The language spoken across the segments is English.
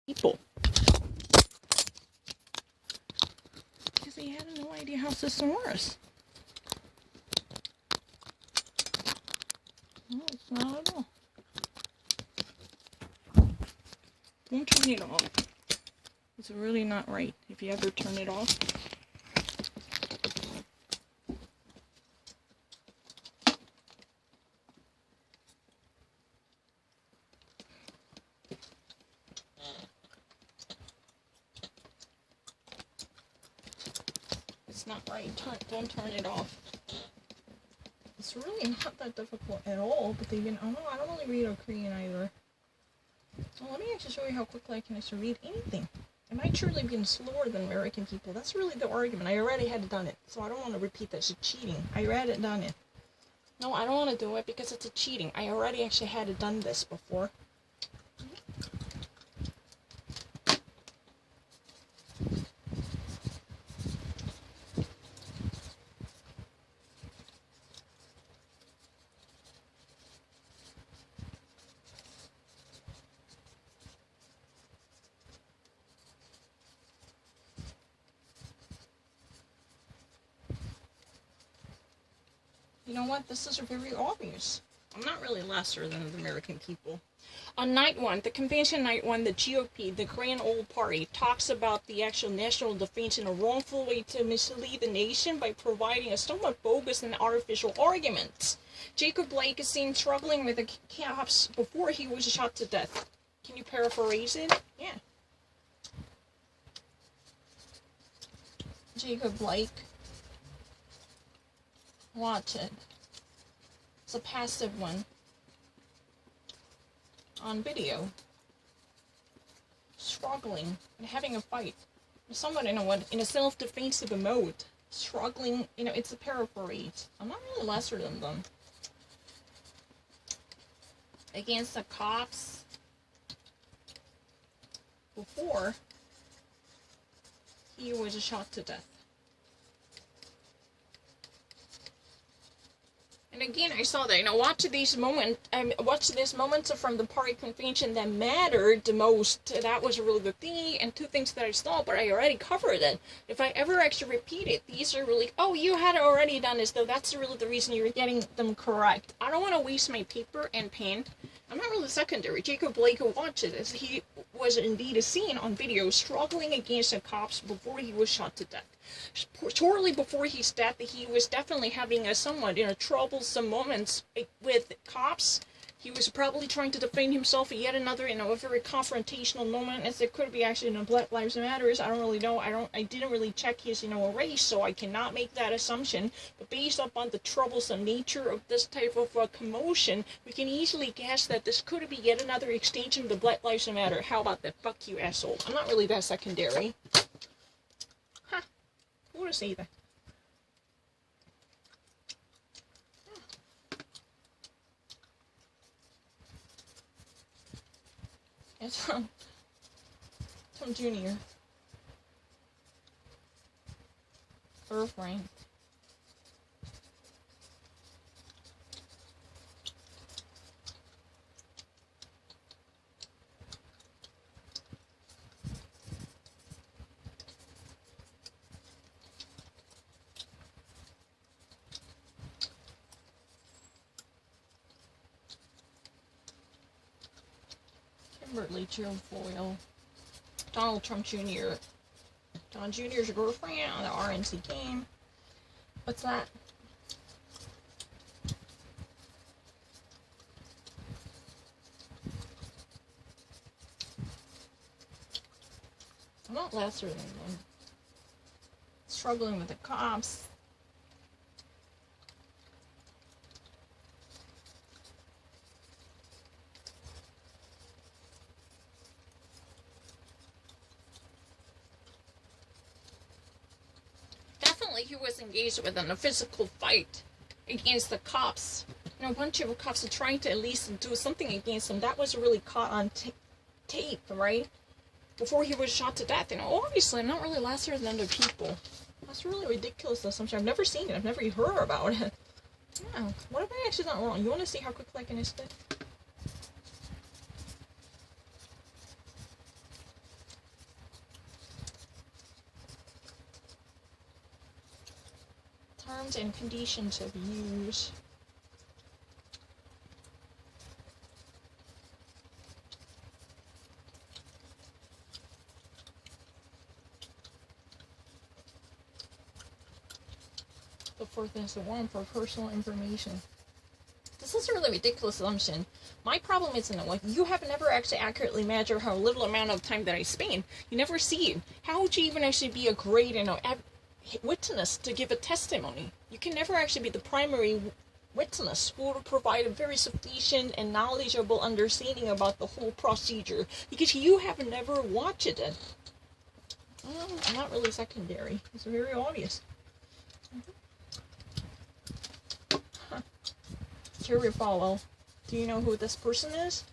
people. Because he had no idea how system works. No, it's not at all. Don't turn it off. It's really not right if you ever turn it off. It's not right. Don't turn it off. It's really not that difficult at all, but I don't really read Korean either. So let me actually show you how quickly I can actually read anything. Am I truly being slower than American people? That's really the argument. I already had done it, so I don't want to repeat that. It's cheating. I already done it. No, I don't want to do it because it's a cheating. I already actually had done this before. You know what? This is very obvious. I'm not really lesser than the American people. On night one, the convention night one, the GOP, the Grand Old Party, talks about the actual national defense in a wrongful way to mislead the nation by providing a somewhat bogus and artificial argument. Jacob Blake is seen struggling with the cops before he was shot to death. Can you paraphrase it? Yeah. Jacob Blake. Watch it. It's a passive one. On video. Struggling and having a fight. Someone in a self-defensive mode. Struggling, it's a paraphrase. I'm not really lesser than them. Against the cops. Before he was shot to death. And again, I saw that, watch these moments from the party convention that mattered the most. That was really the thing, and two things that I saw, but I already covered it. If I ever actually repeat it, these are really, oh, you had already done this, though that's really the reason you're getting them correct. I don't want to waste my paper and pen. I'm not really secondary. Jacob Blake, who watches this, he was indeed seen on video struggling against the cops before he was shot to death. Shortly before his death, he was definitely having a somewhat troublesome moments with cops. He was probably trying to defend himself at yet another, a very confrontational moment, as it could be actually in Black Lives Matters. I don't really know. I didn't really check his, race, so I cannot make that assumption. But based upon the troublesome nature of this type of commotion, we can easily guess that this could be yet another extension of the Black Lives Matter. How about that? Fuck you, asshole. I'm not really that secondary. Huh. Who would have said that? It's from Junior. Girlfriend. Kimberly Guilfoyle. Donald Trump Jr. Don Jr.'s girlfriend on the RNC game. What's that? I'm not lesser than them. Struggling with the cops. He was engaged with in a physical fight against the cops. A bunch of cops are trying to at least do something against him. That was really caught on tape, right? Before he was shot to death. Obviously, I'm not really lesser than other people. That's really ridiculous assumption. I've never seen it. I've never even heard about it. Yeah. What have I actually done wrong? You want to see how quickly I can spit? Terms and conditions of use. The fourth is the one for personal information. This is a really ridiculous assumption. My problem is, like, you have never actually accurately measured how little amount of time that I spend. You never see it. How would you even actually be a great, witness to give a testimony? You can never actually be the primary witness who will provide a very sufficient and knowledgeable understanding about the whole procedure, because you have never watched it. Well, I'm not really secondary. It's very obvious. Terry Falwell. Do you know who this person is?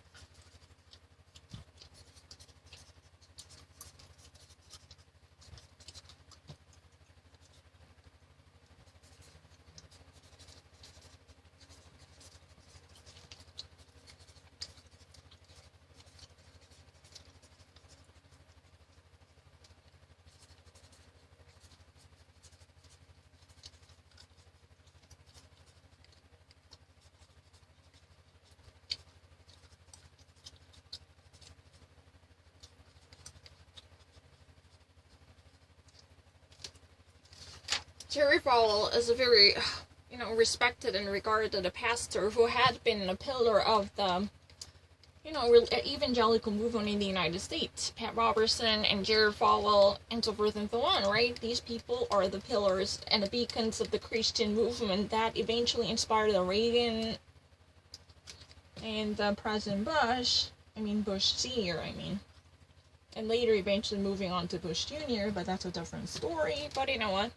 Jerry Falwell is a very, respected and regarded pastor who had been a pillar of the, evangelical movement in the United States. Pat Robertson and Jerry Falwell and so forth and so on, right? These people are the pillars and the beacons of the Christian movement that eventually inspired the Reagan and President Bush. Bush Sr., And later eventually moving on to Bush Jr., but that's a different story. But you know what?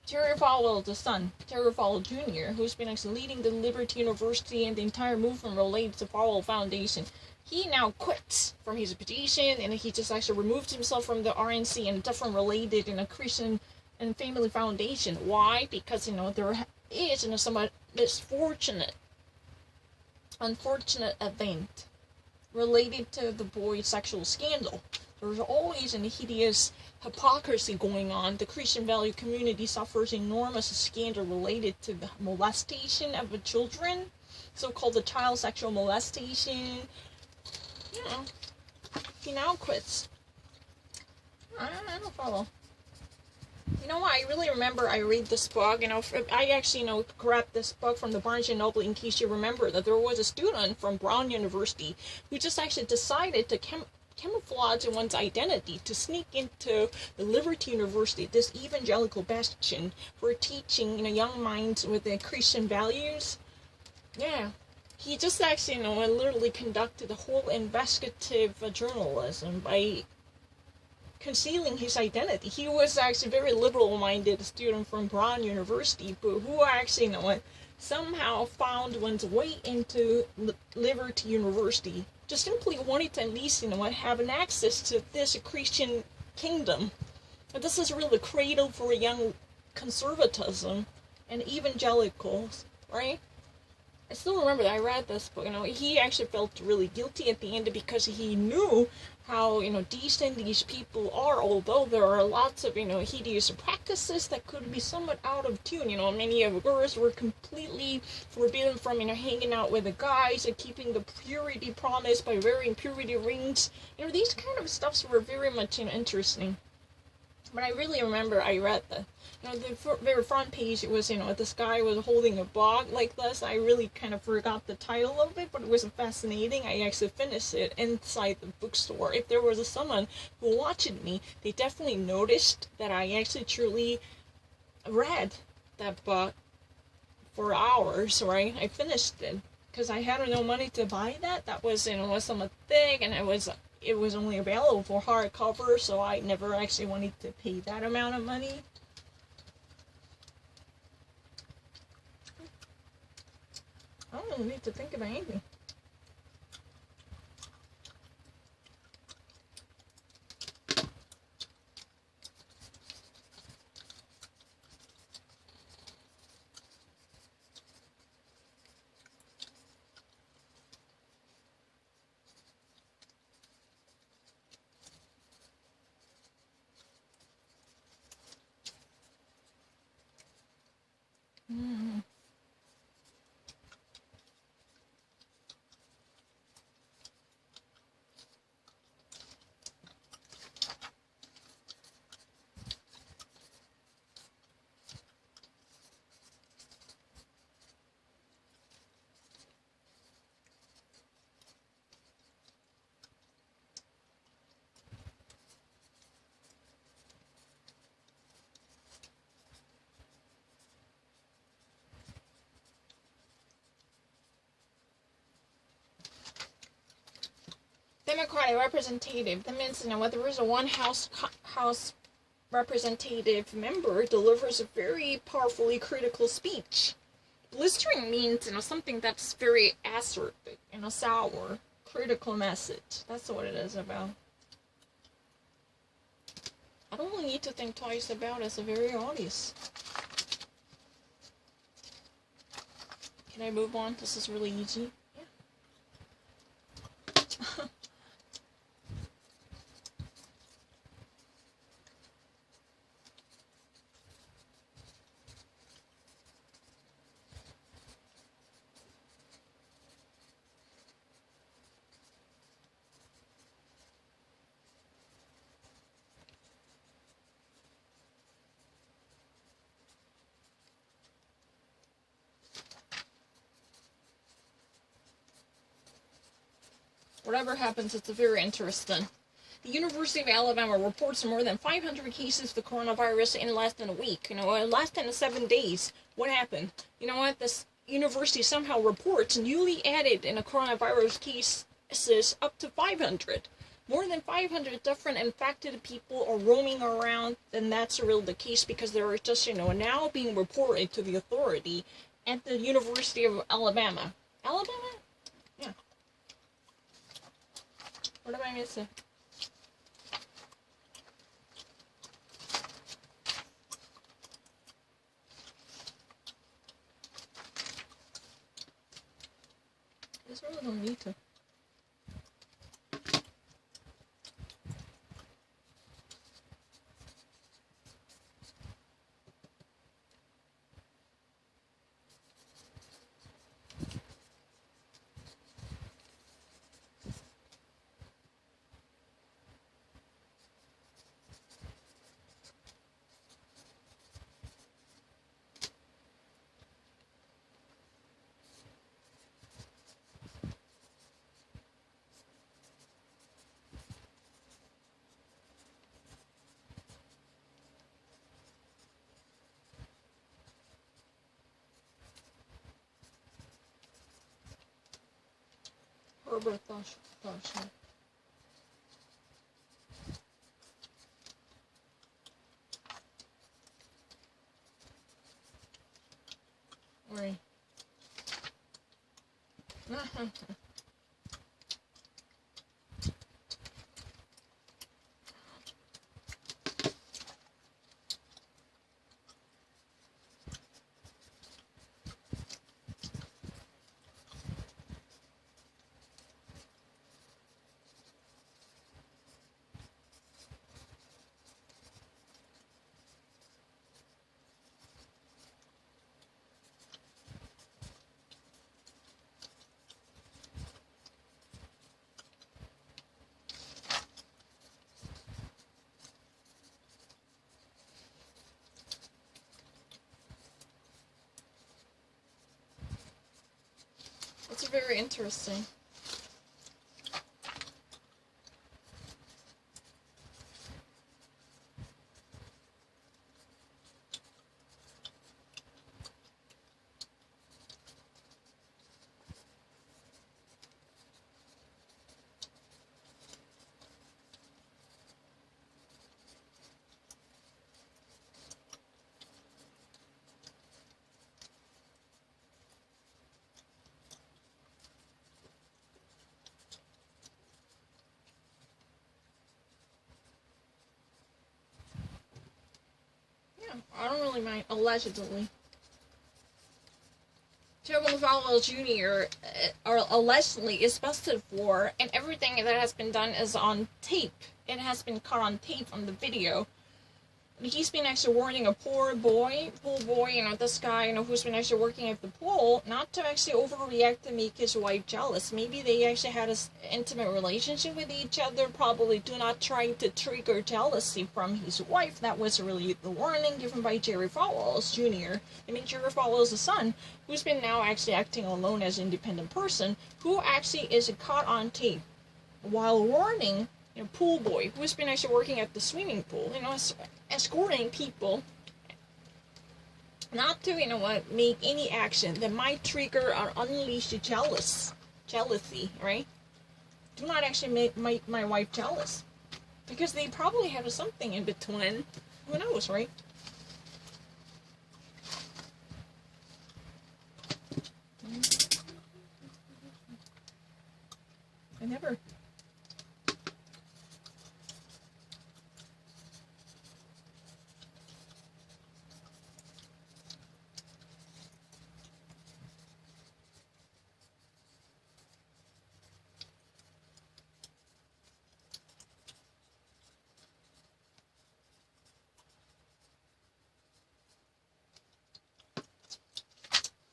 Terry Falwell, the son, Terry Falwell Jr., who's been actually leading the Liberty University and the entire movement related to Falwell Foundation, he now quits from his position, and he just actually removed himself from the RNC and different related in a Christian and family foundation. Why? Because, there is, somewhat unfortunate event related to the boy's sexual scandal. There's always a hideous hypocrisy going on. The Christian value community suffers enormous scandal related to the molestation of the children, so-called the child sexual molestation. He now quits. I don't follow. You know what? I really remember I read this book. I actually, grabbed this book from the Barnes & Noble in case you remember that there was a student from Brown University who just actually decided to camouflage one's identity to sneak into the Liberty University, this evangelical bastion, for teaching, young minds with their Christian values. Yeah. He just actually, literally conducted a whole investigative journalism by concealing his identity. He was actually a very liberal-minded student from Brown University, but who actually, somehow found one's way into Liberty University. Just simply wanted to at least, have an access to this Christian kingdom. And this is really the cradle for young conservatism and evangelicals, right? I still remember that I read this book. He actually felt really guilty at the end because he knew how, decent these people are, although there are lots of, hideous practices that could be somewhat out of tune. Many of the girls were completely forbidden from, hanging out with the guys and keeping the purity promise by wearing purity rings. These kind of stuffs were very much, interesting. But I really remember I read the very front page, it was, this guy was holding a book like this. I really kind of forgot the title of it, but it was fascinating. I actually finished it inside the bookstore. If there was someone who watched me, they definitely noticed that I actually truly read that book for hours, right? I finished it, because I had no money to buy that. That was, was somewhat thick, and it was only available for hardcover, so I never actually wanted to pay that amount of money. I don't really need to think about anything. Democratic representative. That means, what there is a one house representative member delivers a very powerfully critical speech. Blistering means, something that's very acerbic, sour, critical message. That's what it is about. I don't really need to think twice about it. It's very obvious. Can I move on? This is really easy. Yeah. Whatever happens, it's very interesting. The University of Alabama reports more than 500 cases of the coronavirus in less than a week. Less than 7 days. What happened? This university somehow reports newly added in a coronavirus cases up to 500. More than 500 different infected people are roaming around, and that's really the case because they are just, now being reported to the authority at the University of Alabama. Alabama? Yeah. What am I missing? This really don't need to. Herbert Thorson. Right. It's very interesting. I don't really mind, allegedly. Jerome Falwell Jr. Allegedly is busted for, and everything that has been done is on tape. It has been caught on tape on the video. He's been actually warning a pool boy, this guy, who's been actually working at the pool, not to actually overreact to make his wife jealous. Maybe they actually had an intimate relationship with each other, probably do not try to trigger jealousy from his wife. That was really the warning given by Jerry Falwell Jr. I mean, Jerry Falwell's son, who's been now actually acting alone as an independent person, who actually is caught on tape while warning pool boy, who's been actually working at the swimming pool, escorting people not to, make any action that might trigger or unleash jealousy, right? do not actually make my wife jealous. Because they probably have something in between. Who knows, right? I never...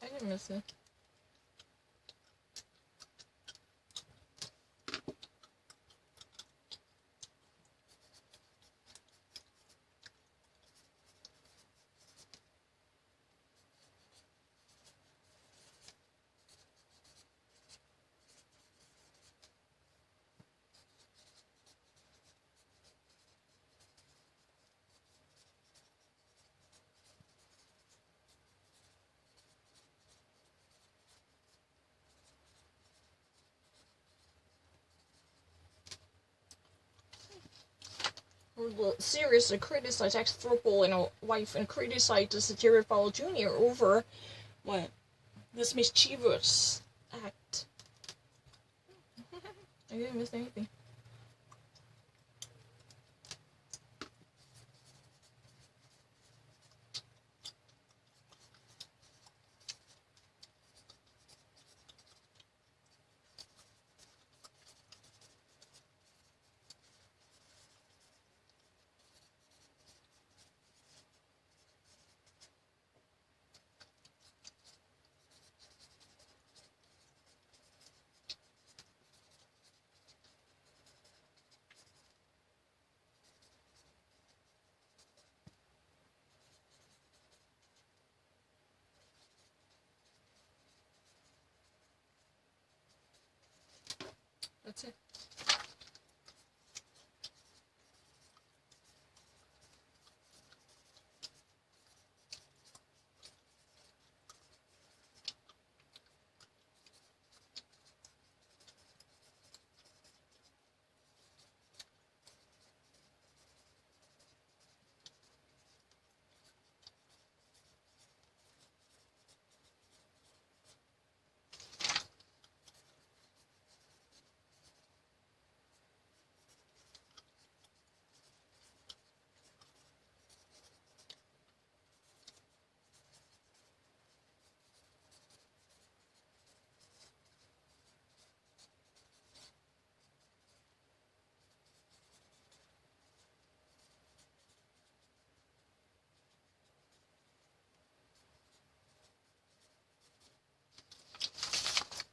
I didn't miss it. Seriously criticized ex-Throckle wife and criticized Jerry Falwell Jr. over what? This mischievous act. I didn't miss anything. That's it.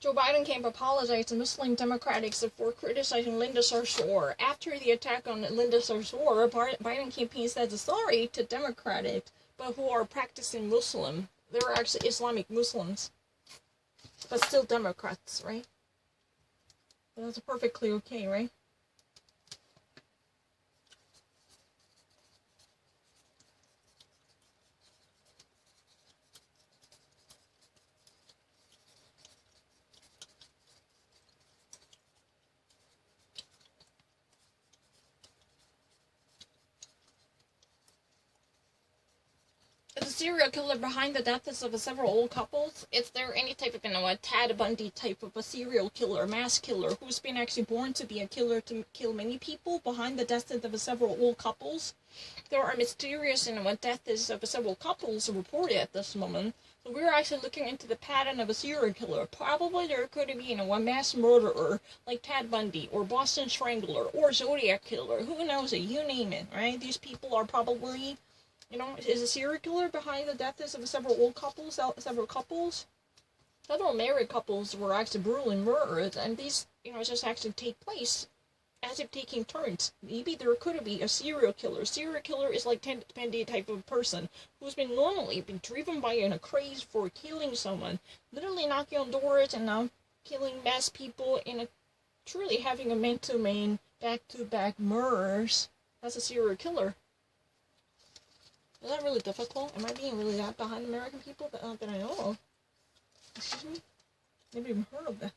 Joe Biden came to apologize to Muslim Democrats for criticizing Linda Sarsour. After the attack on Linda Sarsour, Biden campaign said sorry to Democrats, but who are practicing Muslim. They're actually Islamic Muslims, but still Democrats, right? That's perfectly okay, right? The serial killer behind the deaths of several old couples? Is there any type of, a Ted Bundy type of a serial killer, mass killer, who's been actually born to be a killer to kill many people behind the deaths of several old couples? There are mysterious, deaths of several couples reported at this moment. So we're actually looking into the pattern of a serial killer. Probably there could be, a mass murderer like Ted Bundy or Boston Strangler or Zodiac Killer. Who knows it? You name it, right? These people are probably... is a serial killer behind the deaths of several old couples, several couples? Several married couples were actually brutally murdered, and these, just actually take place as if taking turns. Maybe there could be a serial killer. Serial killer is like Ted Bundy type of person who's been normally been driven by a craze for killing someone, literally knocking on doors and killing mass people truly having a man-to-man, back-to-back murders. That's a serial killer. Is that really difficult? Am I being really that behind American people that I know of? Excuse me? Never even heard of that.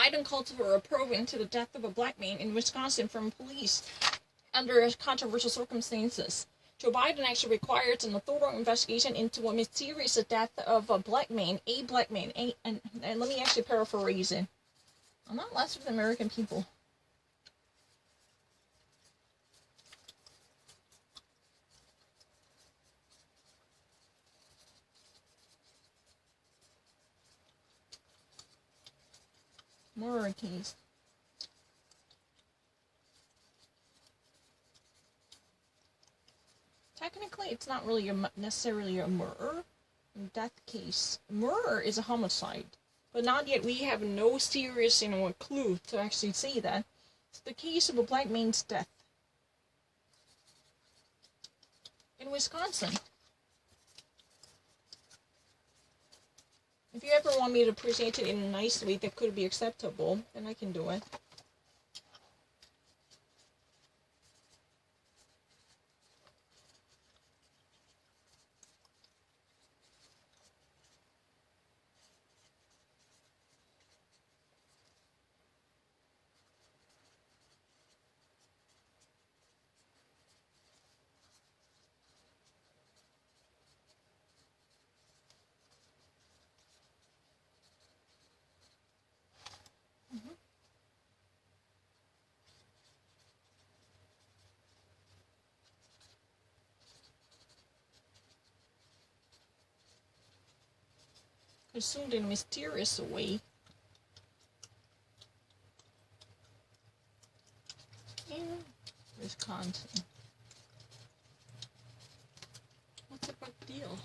Biden called for a probe into the death of a black man in Wisconsin from police under controversial circumstances. Joe Biden actually required a thorough investigation into a mysterious death of a black man, and let me actually paraphrase it. I'm not less with the American people. Murder case. Technically, it's not really necessarily a murder. Death case. Murder is a homicide. But not yet. We have no serious, clue to actually say that. It's the case of a black man's death. In Wisconsin. If you ever want me to present it in a nice way that could be acceptable, then I can do it. Consumed in a mysterious way. In Wisconsin. What's a big deal?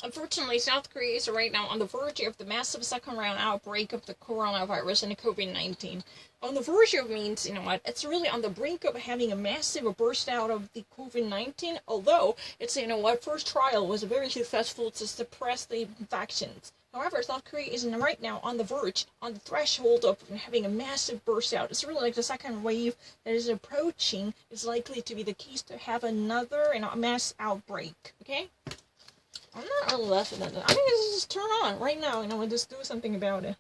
Unfortunately, South Korea is right now on the verge of the massive second-round outbreak of the coronavirus and the COVID-19. On the verge of means, it's really on the brink of having a massive burst out of the COVID-19, although it's, first trial was very successful to suppress the infections. However, South Korea is right now on the verge, on the threshold of having a massive burst out. It's really like the second wave that is approaching is likely to be the case to have another mass outbreak, okay? I'm not really laughing at that. I think it's just turn on right now, and just do something about it.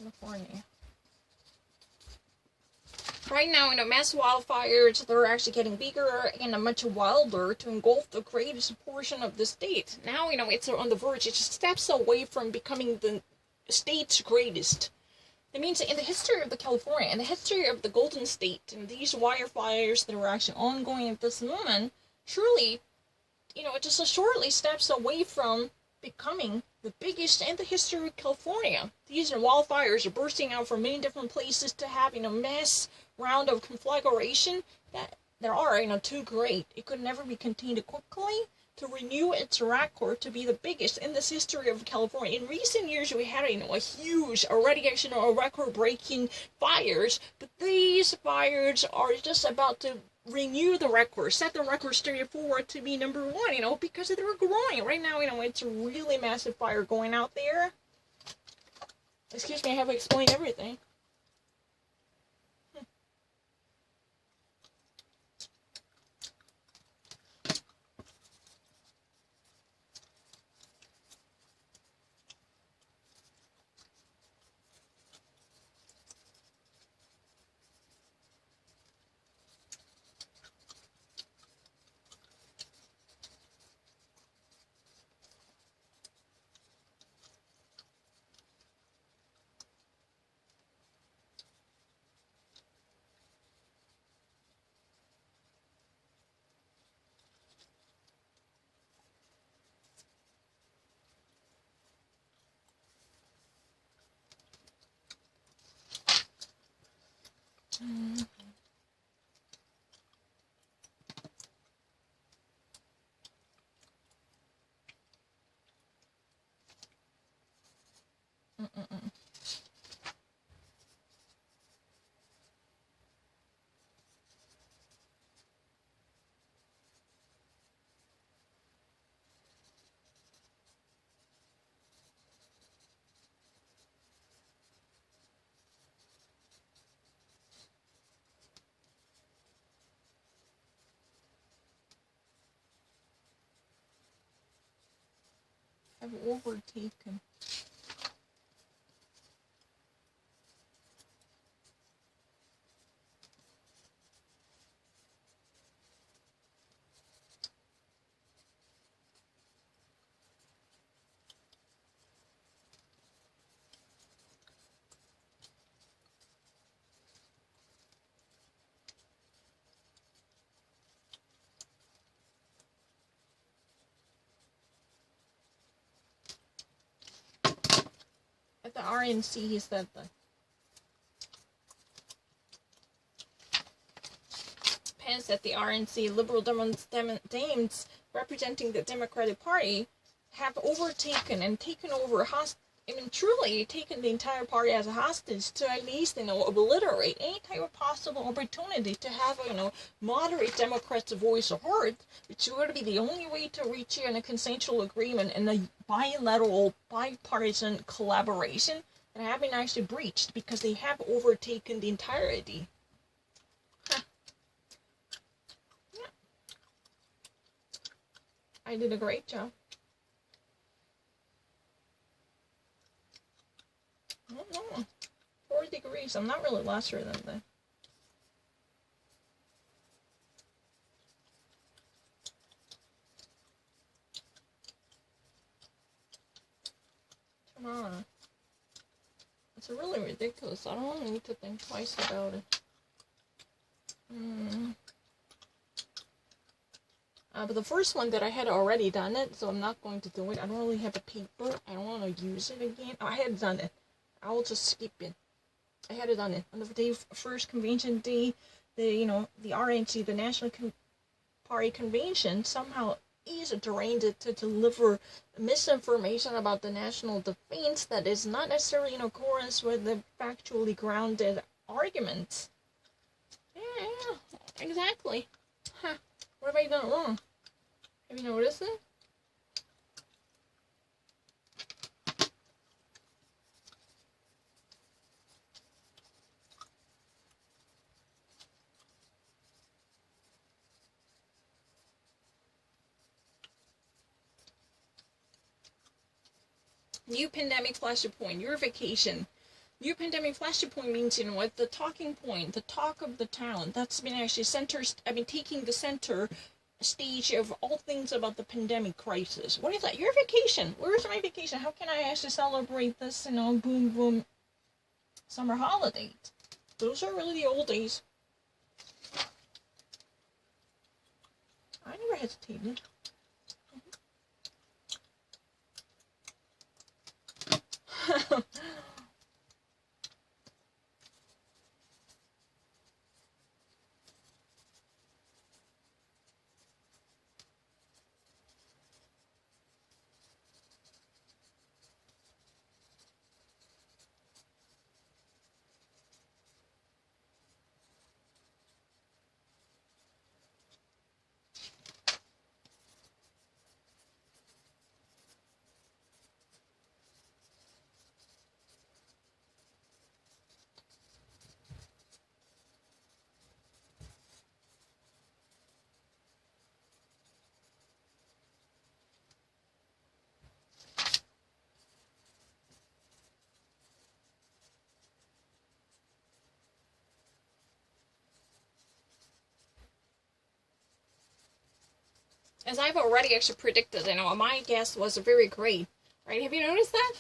California. Right now, mass wildfires, they're actually getting bigger and much wilder to engulf the greatest portion of the state. Now, it's on the verge. It just steps away from becoming the state's greatest. That means in the history of the California, and the history of the Golden State, and these wildfires that are actually ongoing at this moment, surely, it just shortly steps away from becoming the biggest in the history of California. These wildfires are bursting out from many different places to having a mass round of conflagration that there are, too great. It could never be contained quickly to renew its record to be the biggest in this history of California. In recent years, we had, a huge, already actually, record-breaking fires, but these fires are just about to renew the record, set the record straight forward to be number one, because they're growing. Right now, it's a really massive fire going out there. Excuse me, I haven't explained everything. Have overtaken. At the RNC, he said the Pence at the RNC, liberal Dems representing the Democratic Party, have overtaken and taken over, truly taken the entire party as a hostage to at least, obliterate any type of possible opportunity to have, moderate Democrats' voice heard, which would be the only way to reach a consensual agreement and a bilateral, bipartisan collaboration that have been actually breached because they have overtaken the entirety. Yeah. I did a great job. No, 4 degrees. I'm not really lesser than that. Come on. It's really ridiculous. I don't need to think twice about it. But the first one that I had already done it, so I'm not going to do it. I don't really have a paper. I don't want to use it again. I had done it. I will just skip it. I had it done it. On the day first convention day, the RNC, the National Party Convention, somehow is trained to deliver misinformation about the national defense that is not necessarily in accordance with the factually grounded arguments. Yeah, exactly. Huh. What have I done wrong? Have you noticed it? New pandemic flashpoint, your vacation. New pandemic flashpoint means, what the talking point, the talk of the town. That's been actually taking the center stage of all things about the pandemic crisis. What is that? Your vacation. Where's my vacation? How can I actually celebrate this, boom, boom, summer holidays? Those are really the old days. I never hesitated. As I've already actually predicted, my guess was very great, right? Have you noticed that?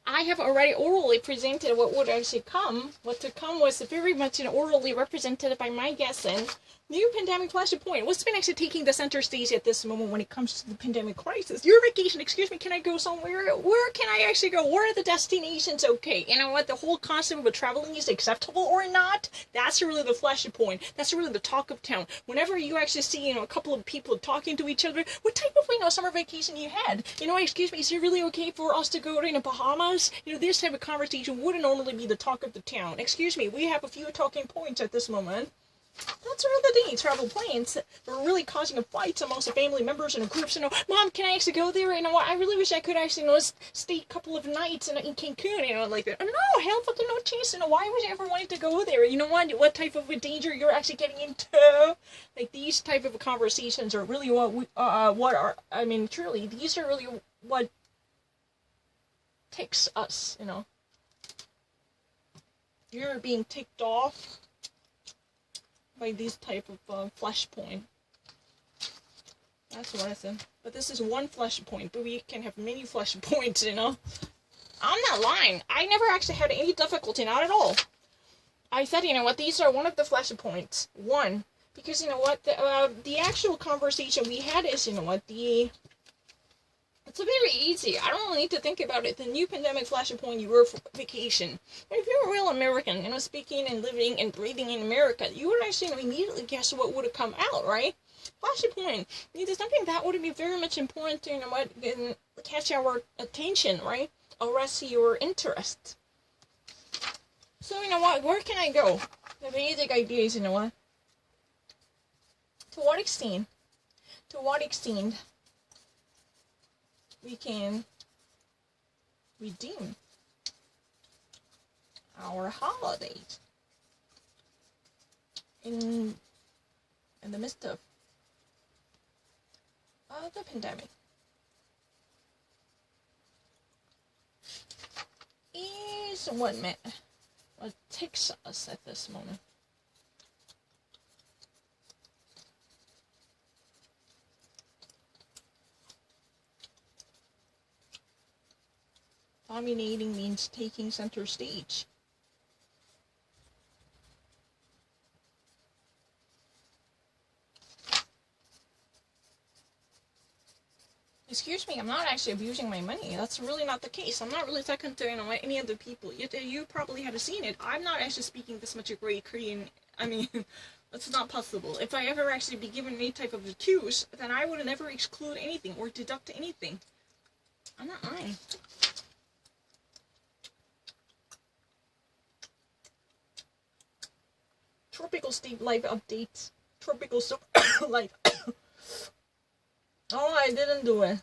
I have already orally presented what would actually come. What to come was very much orally represented by my guess and new pandemic flashpoint. What's been actually taking the center stage at this moment when it comes to the pandemic crisis? Your vacation, excuse me, can I go somewhere? Where can I actually go? Where are the destinations okay? You know what, the whole concept of traveling is acceptable or not? That's really the flashpoint. That's really the talk of town. Whenever you actually see, a couple of people talking to each other, what type of, summer vacation you had? Excuse me, is it really okay for us to go to Bahamas? This type of conversation wouldn't normally be the talk of the town. Excuse me, we have a few talking points at this moment. That's really the thing. Travel plans that are really causing a fight amongst the family members and groups. Mom, can I actually go there? What? I really wish I could actually, stay a couple of nights in Cancun. Like that. No, hell, fucking no chance. Why would you ever want to go there? What type of danger you're actually getting into? Like these type of conversations are really truly, these are really what takes us. You're being ticked off by this type of flashpoint. That's what I said. But this is one flashpoint, but we can have many flashpoints, I'm not lying. I never actually had any difficulty, not at all. I said, these are one of the flashpoints. One. Because, the actual conversation we had is, it's very easy. I don't need to think about it. The new pandemic flashpoint, you were for vacation. If you're a real American, speaking and living and breathing in America, you would actually immediately guess what would have come out, right? Flashpoint. There's something that would be very much important to, catch our attention, right? Arrest your interest. So, where can I go? The basic idea is, To what extent we can redeem our holidays in the midst of the pandemic is what takes us at this moment. Dominating means taking center stage. Excuse me, I'm not actually abusing my money. That's really not the case. I'm not really talking to any other people. You probably have seen it. I'm not actually speaking this much of great Korean. That's not possible. If I ever actually be given any type of cues, then I would never exclude anything or deduct anything. I'm not lying. Tropical State Live updates. Tropical Live. Oh, I didn't do it.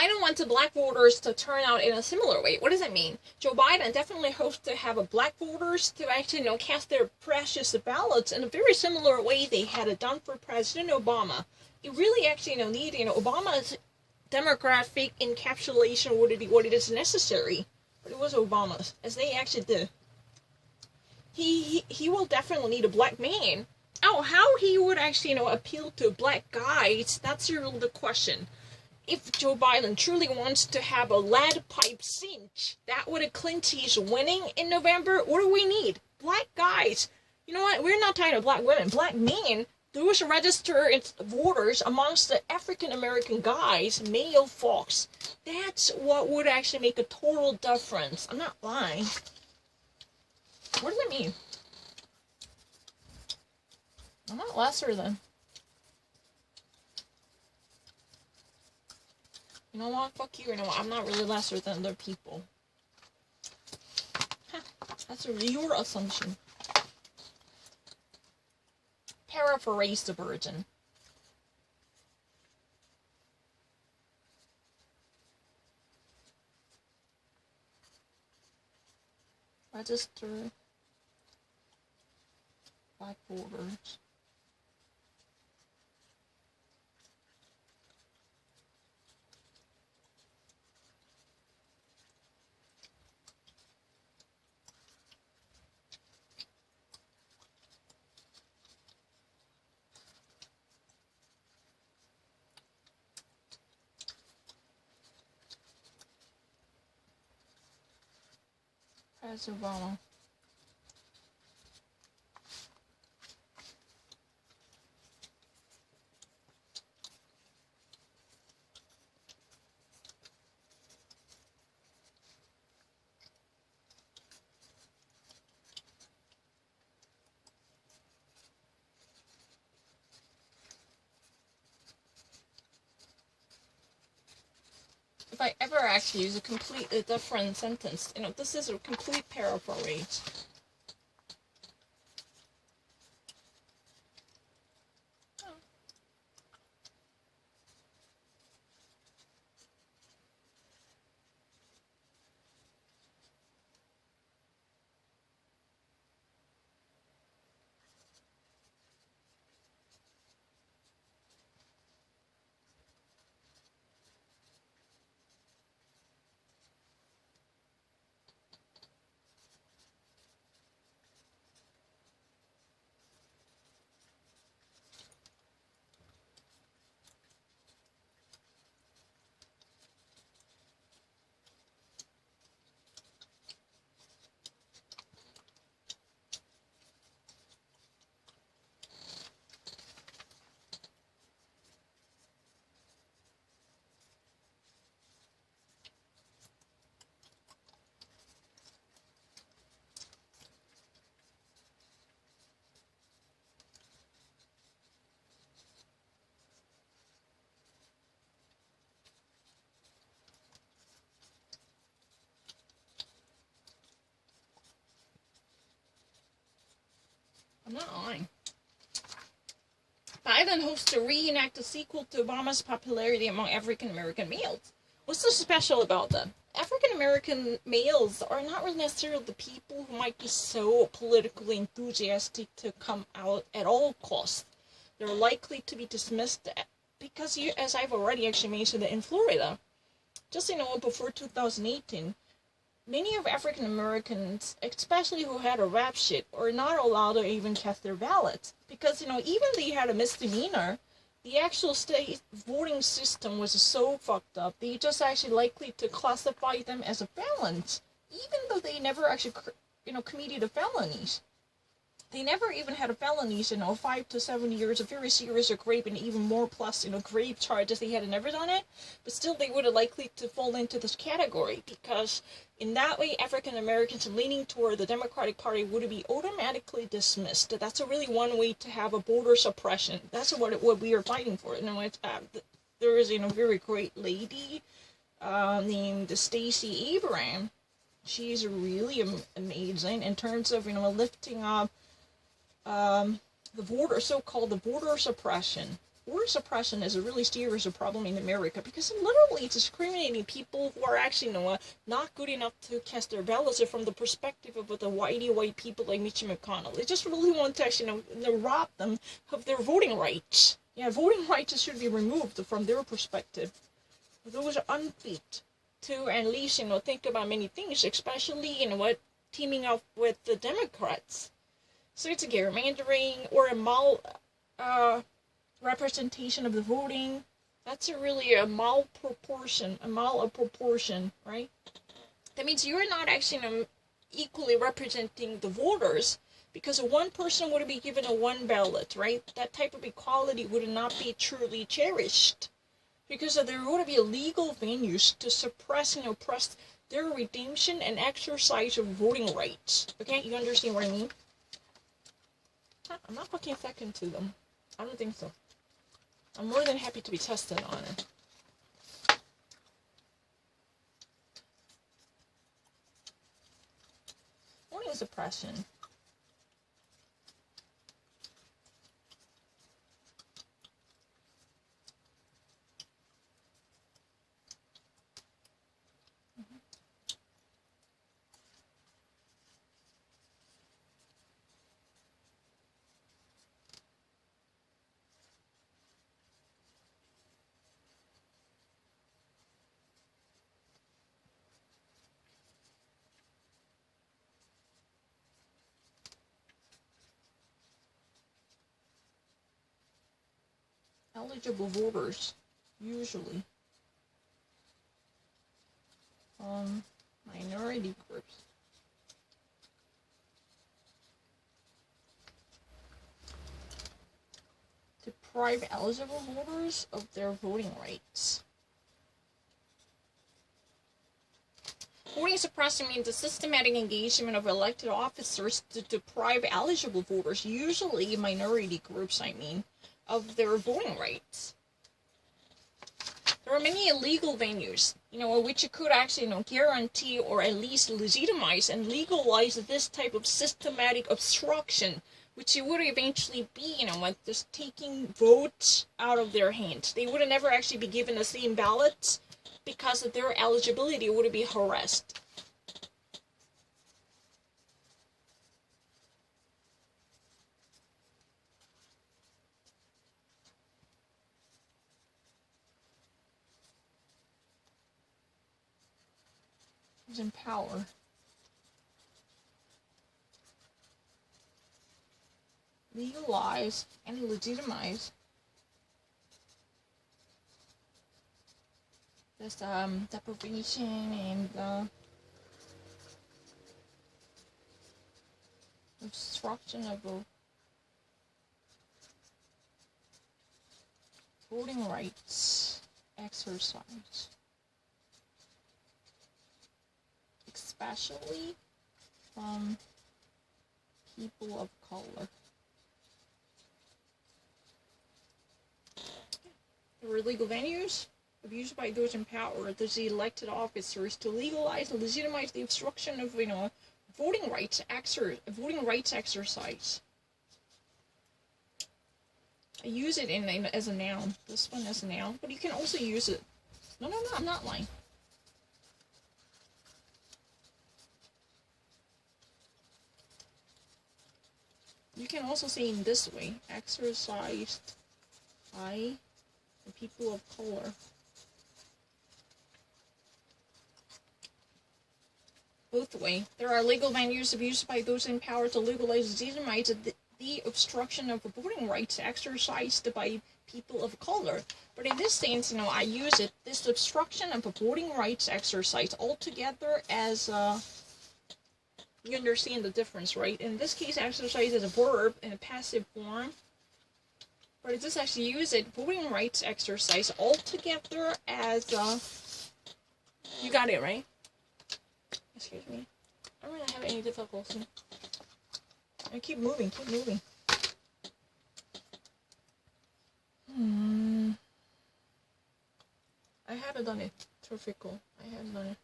Biden wants the black voters to turn out in a similar way. What does that mean? Joe Biden definitely hopes to have a black voters to actually, cast their precious ballots in a very similar way they had it done for President Obama. You really actually, need, Obama's demographic encapsulation would be what it is necessary. But it was Obama's, as they actually did. He will definitely need a black man. Oh, how he would actually, appeal to black guys, that's really the question. If Joe Biden truly wants to have a lead pipe cinch, that would clinch he's winning in November. What do we need? Black guys. You know what? We're not talking about black women. Black men, those registered voters amongst the African American guys, male folks. That's what would actually make a total difference. I'm not lying. What does it mean? I'm not lesser than. You know what? Fuck you. You know what? I'm not really lesser than other people. Huh. That's your assumption. Paraphrase the Virgin. Register black voters. As Obama. If I ever actually use a completely different sentence, this is a complete paraphrase. I'm not lying. Biden hopes to reenact a sequel to Obama's popularity among African American males. What's so special about that? African American males are not really necessarily the people who might be so politically enthusiastic to come out at all costs. They're likely to be dismissed because, as I've already actually mentioned, in Florida, just before 2018, many of African Americans, especially who had a rap sheet, are not allowed to even cast their ballots. Because, even they had a misdemeanor, the actual state voting system was so fucked up, they just actually likely to classify them as a felons, even though they never actually, committed a felonies. They never even had a felonies, 5 to 7 years of very serious rape and even more plus, grave charges. They had never done it, but still they would have likely to fall into this category because in that way, African Americans leaning toward the Democratic Party would be automatically dismissed. That's a really one way to have a voter suppression. That's what we are fighting for. There is a very great lady named Stacey Abrams. She's really amazing in terms of lifting up the voter, so-called the voter suppression. voter suppression is a really serious problem in America because it literally it's discriminating people who are actually not good enough to cast their ballots from the perspective of the white people like Mitch McConnell. They just really want to actually rob them of their voting rights. Yeah, voting rights should be removed from their perspective. Those are unfit to at least think about many things, especially teaming up with the Democrats. So it's a gerrymandering or a representation of the voting. That's really a malproportion, right? That means you're not actually equally representing the voters because one person would be given a one ballot, right? That type of equality would not be truly cherished because there would be legal venues to suppress and oppress their redemption and exercise of voting rights. Okay, you understand what I mean? I'm not fucking second to them. I don't think so. I'm more than happy to be tested on it. Voting suppression. Eligible voters, usually, minority groups. Deprive eligible voters of their voting rights. Voting suppression means the systematic engagement of elected officers to deprive eligible voters, usually minority groups, of their voting rights. There are many illegal venues, which you could actually, guarantee or at least legitimize and legalize this type of systematic obstruction, which it would eventually be, just taking votes out of their hands. They would never actually be given the same ballots because their eligibility would be harassed. In power. Legalize and legitimize this deprivation and obstruction of voting rights exercise. Especially from people of color. There were legal venues abused by those in power, those elected officers, to legalize and legitimize the obstruction of voting rights exercise. I use it as a noun. This one as a noun, but you can also use it. No, I'm not lying. You can also say in this way, exercised by the people of color. Both way. There are legal venues abused by those in power to legalize and legitimize the obstruction of voting rights exercised by people of color. But in this sense, I use this obstruction of a voting rights exercise altogether as you understand the difference, right? In this case, exercise is a verb in a passive form. But I just actually use it, voting rights exercise, altogether as you got it, right? Excuse me. I don't really have any difficulty. Keep moving. I haven't done it. Terrific. I haven't done it.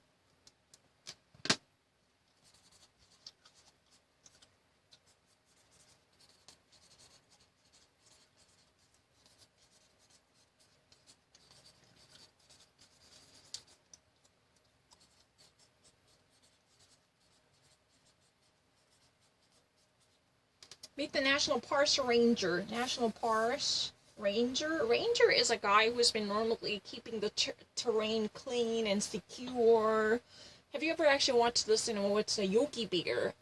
Meet the National Parks Ranger. National Parks Ranger. Ranger is a guy who's been normally keeping the terrain clean and secure. Have you ever actually watched this? It's a Yogi Bear.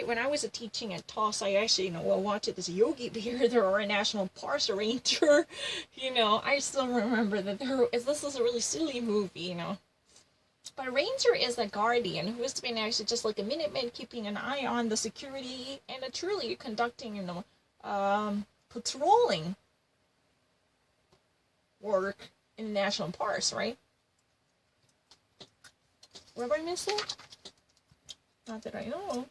When I was teaching at TOS, I actually watched this Yogi Bear. There are a National Parks Ranger. I still remember that this is a really silly movie. But a ranger is a guardian who has been actually just like a Minuteman, keeping an eye on the security and truly conducting, patrolling work in national parks, right? Where have I missed it? Not that I know.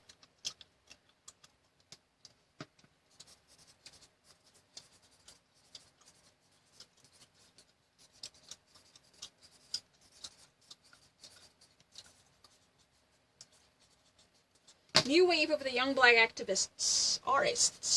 New wave of the young black activists, artists.